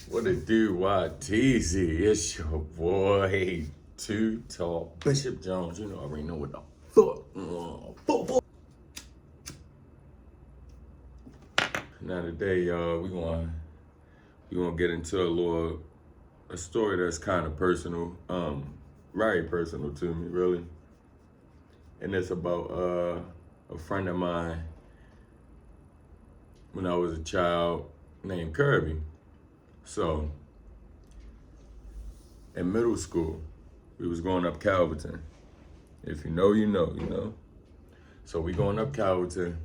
What it do, YTZ? It's your boy, Too Tall Bishop Jones. You know, I already know what the fuck. Now today, y'all, we gonna get into a story that's kind of personal, very personal to me, really. And it's about a friend of mine when I was a child named Kirby. So, in middle school, we was going up Calverton. If you know, you know, you know. So we going up Calverton.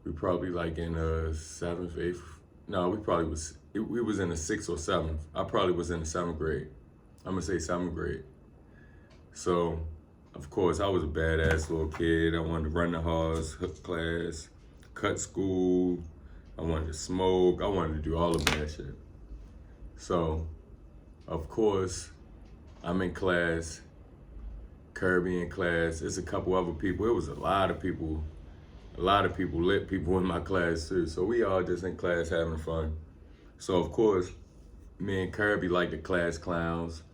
We probably like in seventh, eighth. No, we was in the sixth or seventh. I probably was in the seventh grade. I'm gonna say seventh grade. So, of course, I was a badass little kid. I wanted to run the halls, hook class, cut school. I wanted to smoke. I wanted to do all of that shit. So, of course, I'm in class. Kirby in class. There's a couple other people. It was a lot of people, lit people in my class too. So we all just in class having fun. So of course, me and Kirby like the class clowns.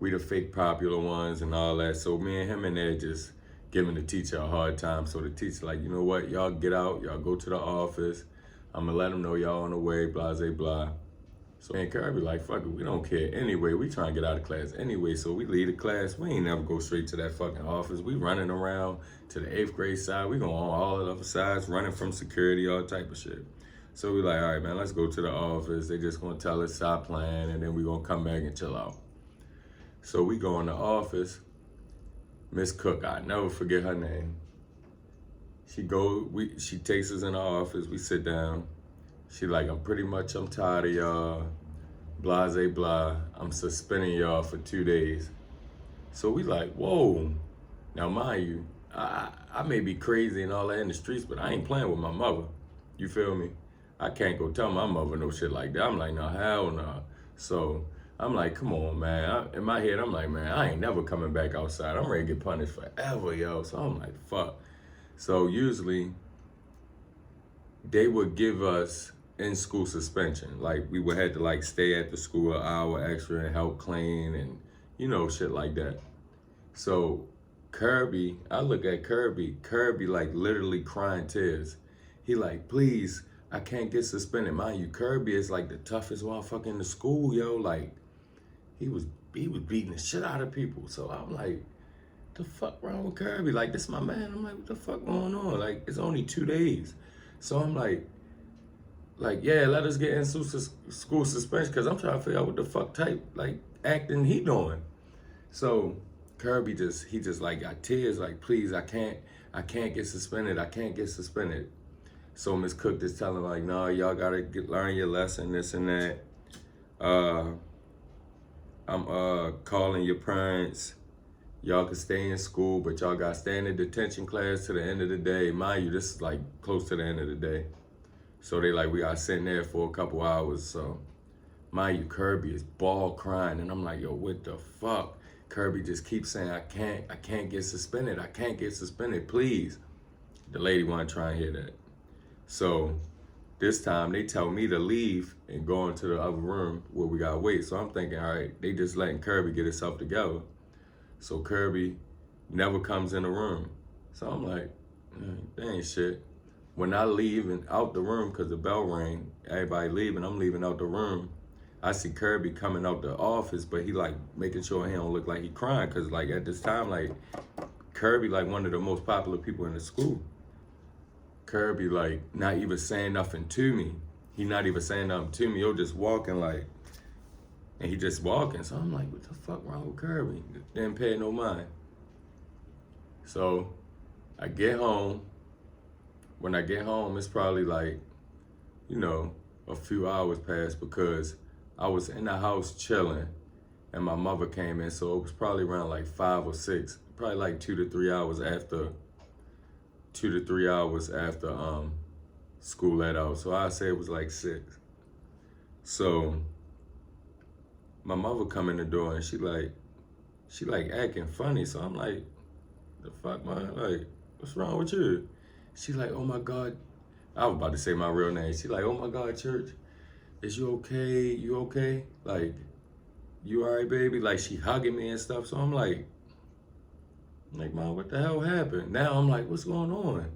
We the fake popular ones and all that. So me and him in there just giving the teacher a hard time. So the teacher like, you know what, y'all get out, y'all go to the office. I'm gonna let them know y'all on the way, blah, blah. So me and Kirby like, fuck it, we don't care anyway. We trying to get out of class anyway. So we leave the class. We ain't never go straight to that fucking office. We running around to the 8th grade side. We going on all the other sides, running from security, all type of shit. So we like, all right, man, let's go to the office. They just gonna tell us stop playing and then we gonna come back and chill out. So we go in the office. Miss Cook, I never forget her name. She takes us in the office. We sit down. She like, I'm tired of y'all, blah, blah. I'm suspending y'all for 2 days. So we like, whoa. Now mind you, I may be crazy and all that in the streets, but I ain't playing with my mother. You feel me? I can't go tell my mother no shit like that. I'm like, no, hell no. So I'm like, come on, man. In my head, I'm like, man, I ain't never coming back outside. I'm ready to get punished forever, yo. So I'm like, fuck. So usually, they would give us in-school suspension. Like, we would have to, like, stay at the school an hour extra and help clean and, you know, shit like that. So, Kirby, I look at Kirby, like, literally crying tears. He like, please, I can't get suspended. Mind you, Kirby is, like, the toughest motherfucker in the school, yo. Like, he was beating the shit out of people. So, I'm like, the fuck wrong with Kirby? Like, this my man. I'm like, what the fuck going on? Like, it's only 2 days. So, I'm like, yeah, let us get in school suspension because I'm trying to figure out what the fuck type, like, acting he doing. So Kirby just like got tears, like, please, I can't get suspended. I can't get suspended. So Miss Cook just telling him like, no, y'all gotta learn your lesson, this and that. I'm calling your parents. Y'all can stay in school, but y'all gotta stay in the detention class to the end of the day. Mind you, this is like close to the end of the day. So they like, we got sitting there for a couple hours. So mind you, Kirby is ball crying. And I'm like, yo, what the fuck? Kirby just keeps saying, I can't get suspended. I can't get suspended, please. The lady wanna try and hear that. So this time they tell me to leave and go into the other room where we gotta wait. So I'm thinking, all right, they just letting Kirby get himself together. So Kirby never comes in the room. So I'm like, that ain't shit. When I leave and out the room, cause the bell rang, everybody leaving, I'm leaving out the room. I see Kirby coming out the office, but he like making sure he don't look like he crying. Cause like at this time, like Kirby like one of the most popular people in the school. Kirby like not even saying nothing to me. He not even saying nothing to me. Yo, just walking like, and he just walking. So I'm like, what the fuck wrong with Kirby? Didn't pay no mind. So I get home. When I get home, it's probably like, you know, a few hours passed because I was in the house chilling and my mother came in. So it was probably around like 5 or 6, probably like 2 to 3 hours after school let out. So I say it was like 6. So my mother come in the door and she like acting funny. So I'm like, the fuck, man? Like, what's wrong with you? She like, oh my God. I was about to say my real name. She like, oh my God, Church. is you okay? You okay? Like, you all right, baby? Like, she hugging me and stuff. So I'm like, Mom, what the hell happened? Now I'm like, what's going on?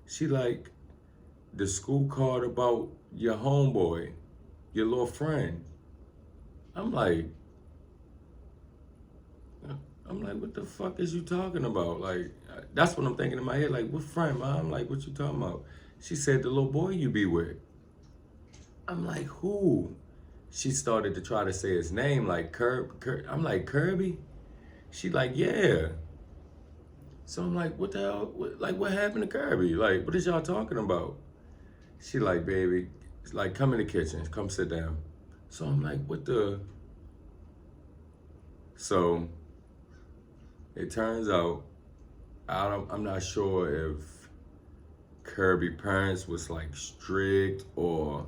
She like, the school called about your homeboy, your little friend. I'm like, what the fuck is you talking about? Like, that's what I'm thinking in my head. Like, what friend, Mom? Like, what you talking about? She said, the little boy you be with. I'm like, who? She started to try to say his name, like I'm like, Kirby? She like, yeah. So I'm like, what the hell? What happened to Kirby? Like, what is y'all talking about? She like, baby, like, come in the kitchen, come sit down. So I'm like, what the? So it turns out, I'm not sure if Kirby parents was like strict or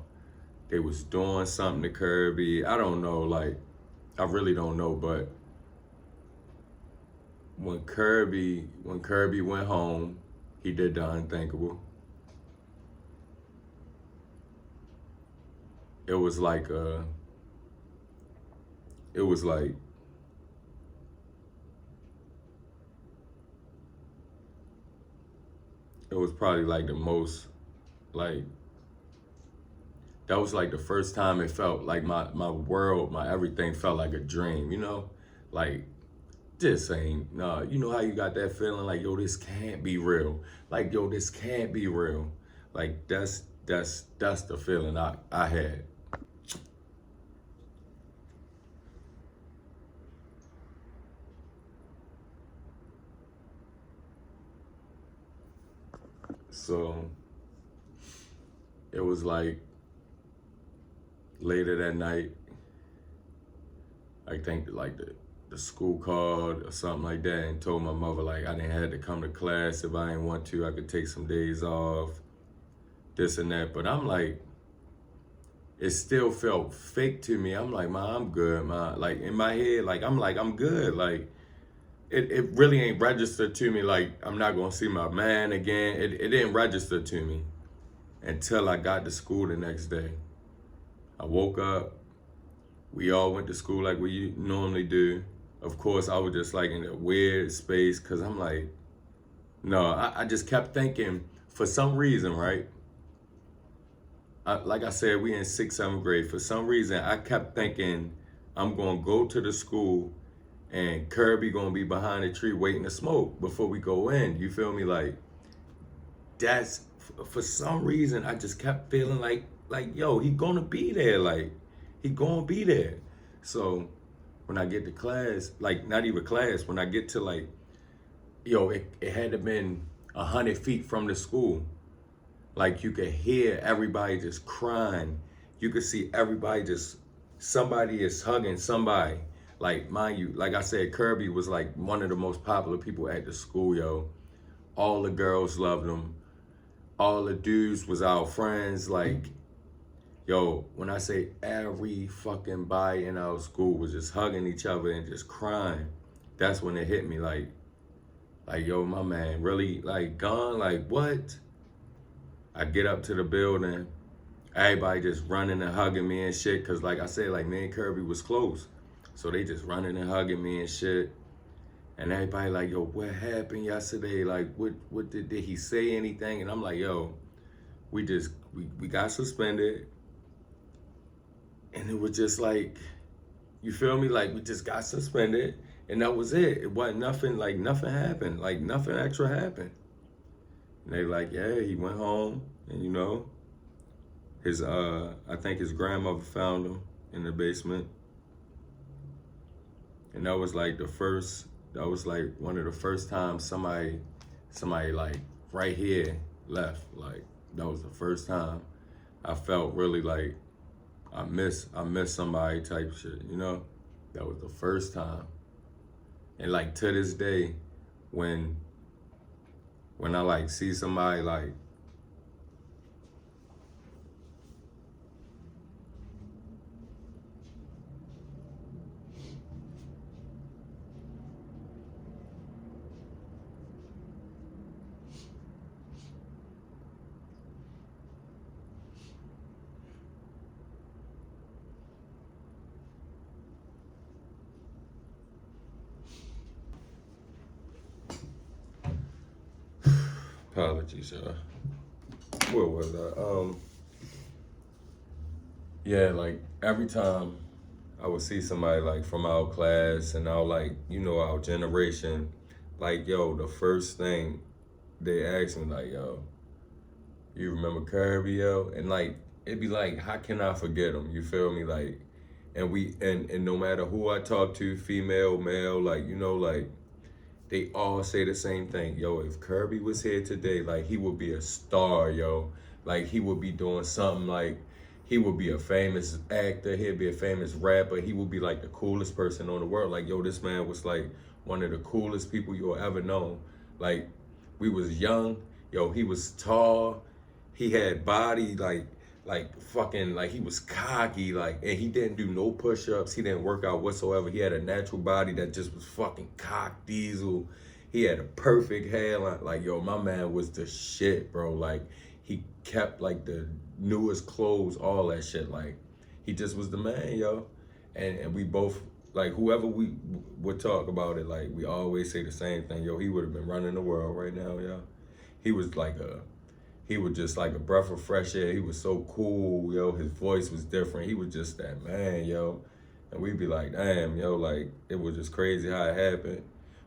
they was doing something to Kirby. I don't know, like, I really don't know, but when Kirby went home, he did the unthinkable. It was like it was like it was probably like the most, like, that was like the first time it felt like my world, my everything felt like a dream, you know? Like, this ain't, nah, you know how you got that feeling like, yo, this can't be real. Like, yo, this can't be real. Like, that's the feeling I had. So it was like later that night, I think like the school called or something like that and told my mother like I didn't have to come to class if I didn't want to. I could take some days off, this and that. But I'm like, it still felt fake to me. I'm like, Ma, I'm good, Ma. Like in my head, like, I'm good. Like it really ain't registered to me like I'm not gonna see my man again. It didn't register to me until I got to school the next day. I woke up, we all went to school like we normally do. Of course, I was just like in a weird space because I'm like, no, I just kept thinking for some reason, right? Like I said, we in sixth, seventh grade. For some reason, I kept thinking I'm gonna go to the school and Kirby gonna be behind the tree waiting to smoke before we go in. You feel me? Like that's for some reason I just kept feeling like yo, he gonna be there. Like he gonna be there. So when I get to class, like not even class, when I get to like, yo, it had to been 100 feet from the school. Like you could hear everybody just crying. You could see everybody just, somebody is hugging somebody. Like mind you, like I said, Kirby was like one of the most popular people at the school, yo. All the girls loved him. All the dudes was our friends. Like, yo, when I say every fucking body in our school was just hugging each other and just crying, that's when it hit me like, yo, my man really like gone? Like what? I get up to the building, everybody just running and hugging me and shit. Cause like I said, like me and Kirby was close. So they just running and hugging me and shit. And everybody like, yo, what happened yesterday? Like, what did he say anything? And I'm like, yo, we got suspended. And it was just like, you feel me? Like we just got suspended and that was it. It wasn't nothing, like nothing happened. Like nothing extra happened. And they like, yeah, he went home and you know, his I think his grandmother found him in the basement. And that was like one of the first times somebody like right here left. Like that was the first time I felt really like I miss somebody type shit, you know? That was the first time. And like to this day, when I like see somebody like Apologies, y'all. Where was I? Yeah, like every time I would see somebody like from our class and our like, our generation, like yo, the first thing they ask me like, yo, you remember Kirby, yo? And like it'd be like, how can I forget him? You feel me? Like, and no matter who I talk to, female, male, like like they all say the same thing. Yo, if Kirby was here today, like he would be a star, yo. Like he would be doing something like he would be a famous actor, he'd be a famous rapper, he would be like the coolest person on the world. Like, yo, this man was like one of the coolest people you'll ever know. Like, we was young, yo, he was tall, he had body, like fucking, like he was cocky, like, and he didn't do no push-ups, he didn't work out whatsoever. He had a natural body that just was fucking cock diesel. He had a perfect hairline. Like, yo, my man was the shit, bro. Like, he kept like the newest clothes, all that shit. Like, he just was the man, yo. And we both, like, whoever we would talk about it, like, we always say the same thing. Yo, he would have been running the world right now, yo. He was just like a breath of fresh air. He was so cool, yo. His voice was different. He was just that man, yo. And we'd be like, damn, yo, like, it was just crazy how it happened.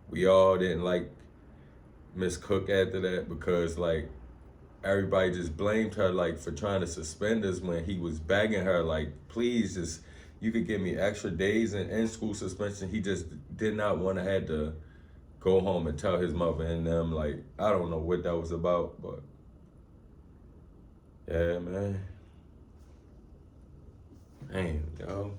We all didn't like Miss Cook after that because, like, everybody just blamed her, like, for trying to suspend us when he was begging her, like, please, just, you could give me extra days in school suspension. He just did not want to have to go home and tell his mother and them, like, I don't know what that was about, but yeah, man. Damn, yo.